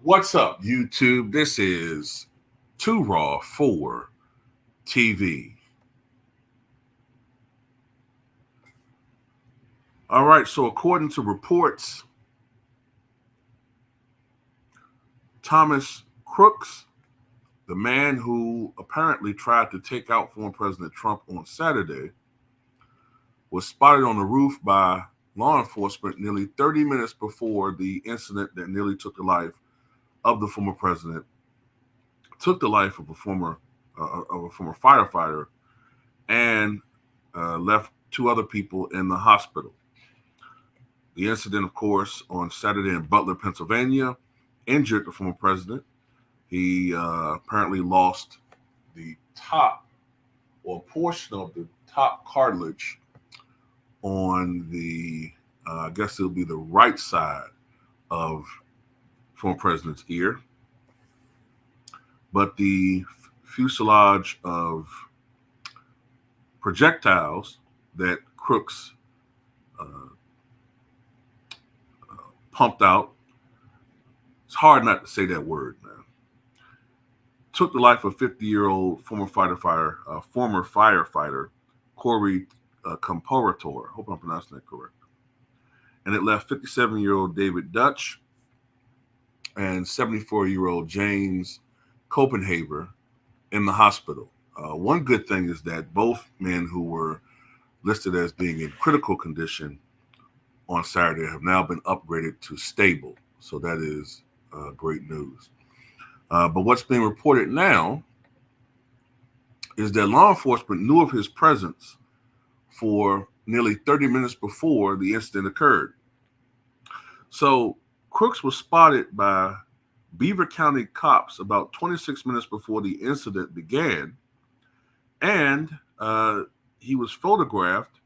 What's up, YouTube? This is Too Raw for TV. All right, so according to reports, Thomas Crooks, the man who apparently tried to take out former President Trump on Saturday, was spotted on the roof by law enforcement nearly 30 minutes before the incident that nearly took the life of the former president, took the life of a former firefighter, and left two other people in the hospital. The incident, of course, on Saturday in Butler, Pennsylvania, injured the former president. He apparently lost the top or portion of the top cartilage on I guess it'll be the right side of former president's ear. But the fuselage of projectiles that Crooks uh, pumped out, it's hard not to say that word, man, took the life of 50-year-old former firefighter Corey Comparator. I hope I'm pronouncing that correct. And it left 57-year-old David Dutch and 74-year-old James Copenhaver in the hospital. One good thing is that both men who were listed as being in critical condition on Saturday have now been upgraded to stable. So that is great news. But what's being reported now is that law enforcement knew of his presence for nearly 30 minutes before the incident occurred. So Crooks was spotted by Beaver County cops about 26 minutes before the incident began, and he was photographed.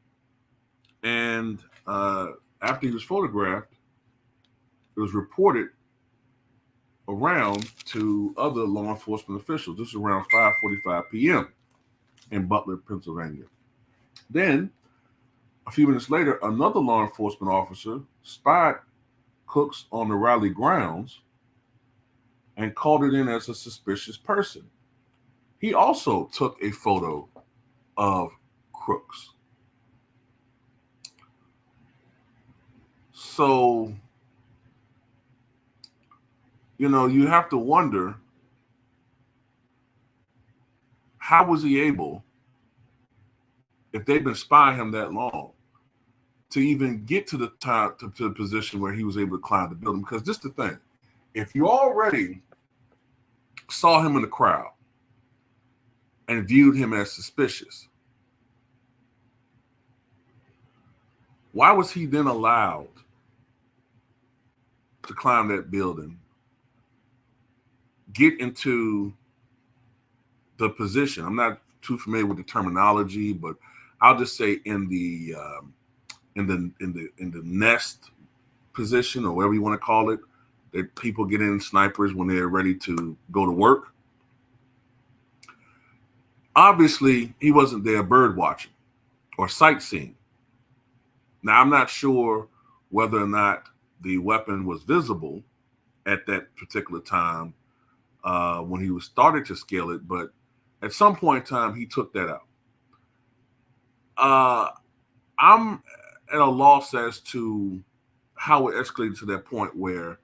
And after he was photographed, it was reported around to other law enforcement officials. This is around 5:45 p.m. in Butler, Pennsylvania. Then, a few minutes later, another law enforcement officer spied Crooks on the rally grounds and called it in as a suspicious person. He also took a photo of Crooks. So, you have to wonder, how was he able, if they've been spying him that long, to even get to the top to the position where he was able to climb the building? Because this is the thing. If you already saw him in the crowd and viewed him as suspicious, why was he then allowed to climb that building, get into the position? I'm not too familiar with the terminology, but I'll just say in the nest position, or whatever you want to call it, that people get in, snipers, when they're ready to go to work. Obviously, he wasn't there bird watching or sightseeing. Now, I'm not sure whether or not the weapon was visible at that particular time when he was starting to scale it, but at some point in time, he took that out. I'm at a loss as to how it escalated to that point where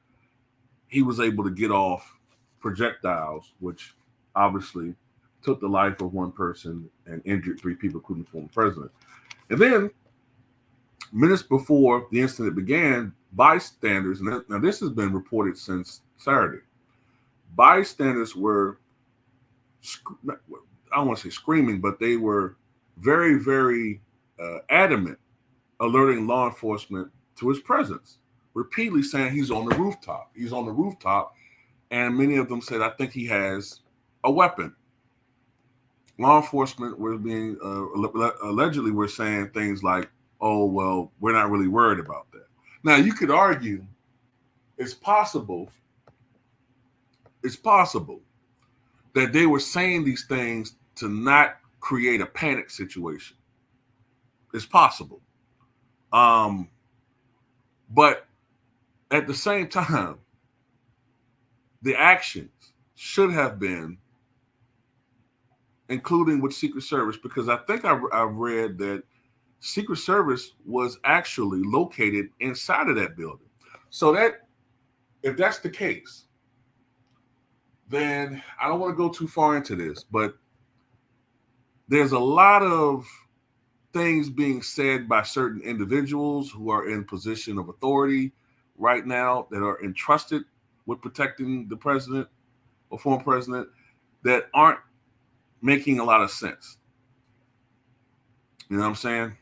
he was able to get off projectiles, which obviously took the life of one person and injured three people, including the former president. And then, minutes before the incident began, bystanders, and now this has been reported since Saturday, bystanders were, I don't want to say screaming, but they were very, very adamant, alerting law enforcement to his presence, repeatedly saying he's on the rooftop. He's on the rooftop. And many of them said, I think he has a weapon. Law enforcement were being, allegedly were saying things like, oh, well, we're not really worried about that. Now, you could argue it's possible that they were saying these things to not create a panic situation. It's possible. But at the same time, the actions should have been, including with Secret Service, because I think I read that Secret Service was actually located inside of that building. So that, if that's the case, then I don't want to go too far into this, but there's a lot of things being said by certain individuals who are in position of authority right now that are entrusted with protecting the president or former president that aren't making a lot of sense. You know what I'm saying?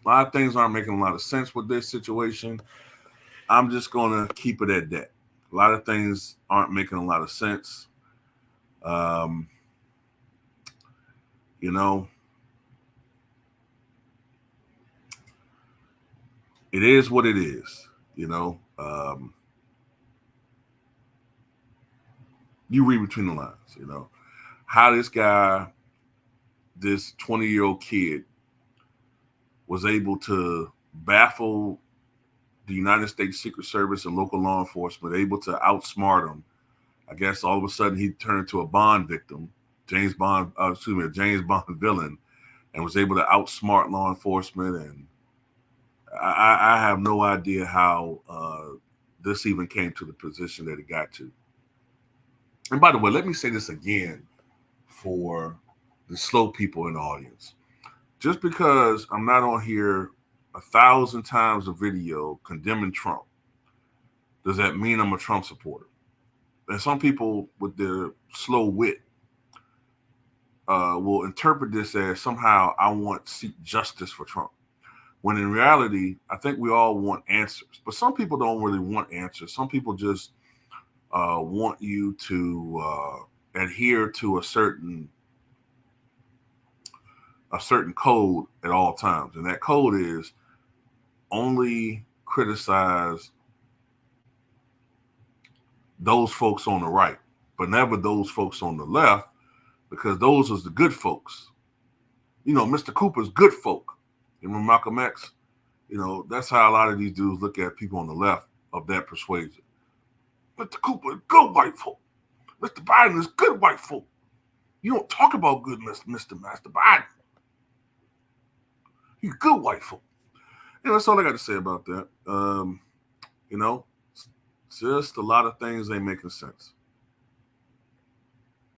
A lot of things aren't making a lot of sense with this situation. I'm just going to keep it at that. A lot of things aren't making a lot of sense. Um, you know, it is what it is. You know, you read between the lines. You know, how this guy, this 20-year-old kid, was able to baffle the United States Secret Service and local law enforcement, able to outsmart them. I guess all of a sudden he turned into a Bond victim, a James Bond villain, and was able to outsmart law enforcement. And I have no idea how this even came to the position that it got to. And by the way, let me say this again for the slow people in the audience. Just because I'm not on here 1,000 times a video condemning Trump, does that mean I'm a Trump supporter? And some people with their slow wit will interpret this as somehow I want to seek justice for Trump. When in reality, I think we all want answers. But some people don't really want answers. Some people just want you to adhere to a certain code at all times. And that code is only criticize those folks on the right, but never those folks on the left, because those are the good folks. You know, Mr. Cooper's good folk. You remember Malcolm X? You know, that's how a lot of these dudes look at people on the left of that persuasion. Mr. Cooper is good white folk. Mr. Biden is good white folk. You don't talk about good Mr. Master Biden. He's good white folk. You know, that's all I got to say about that. You know, just a lot of things ain't making sense.